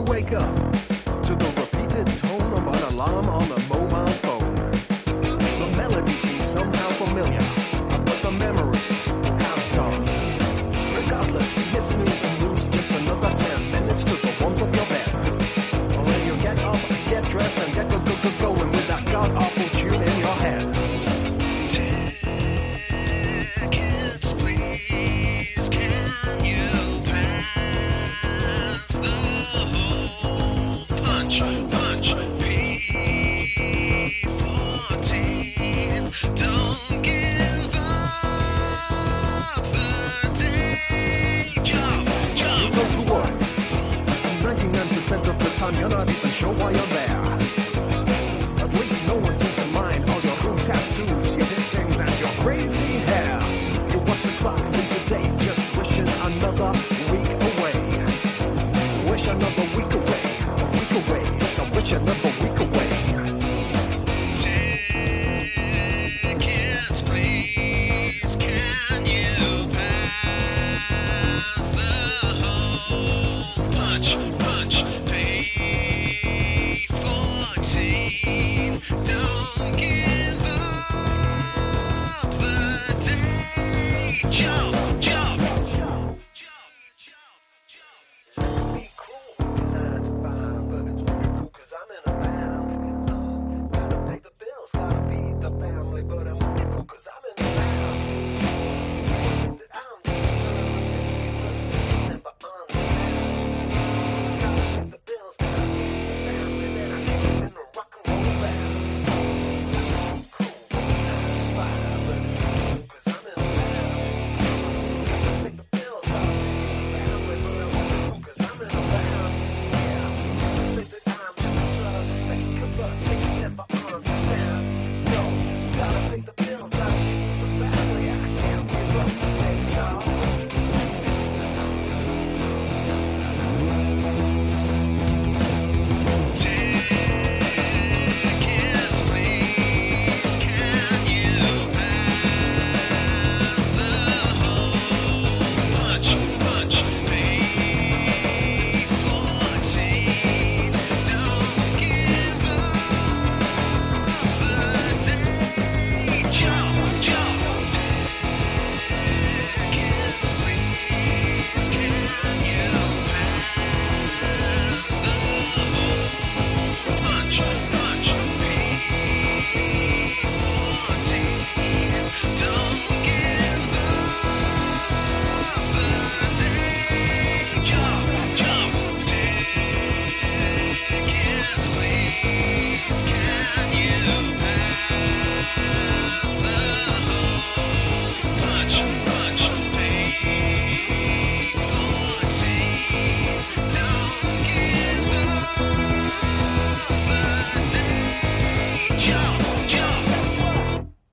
wake up to the repeated tone of an alarm on the mobile phone. The melody seems somehow familiar, but the memory has gone. Regardless, it snooze and lose just another 10 minutes to the warmth of your bed. When you get up, get dressed, and get going with that god-awful tune in your head. Tickets, please, can you pass the hole? Punch, P14. Don't give up the day. Jump. You go to work, and 99% of the time you're not even sure why you're there. At least no one seems to mind all your cool tattoos, your piercings, and your crazy hair. You watch the clock, leaves a day, just wishing another week away. Wish another week away, a week away, I wish another week away. Tickets, please, can you pass the hole? Punch, P14. Don't give up the day. Jump. Be cruel, 9 to 5, but it's really cool 'cause I'm in a band. Gotta pay the bills, gotta feed the family, but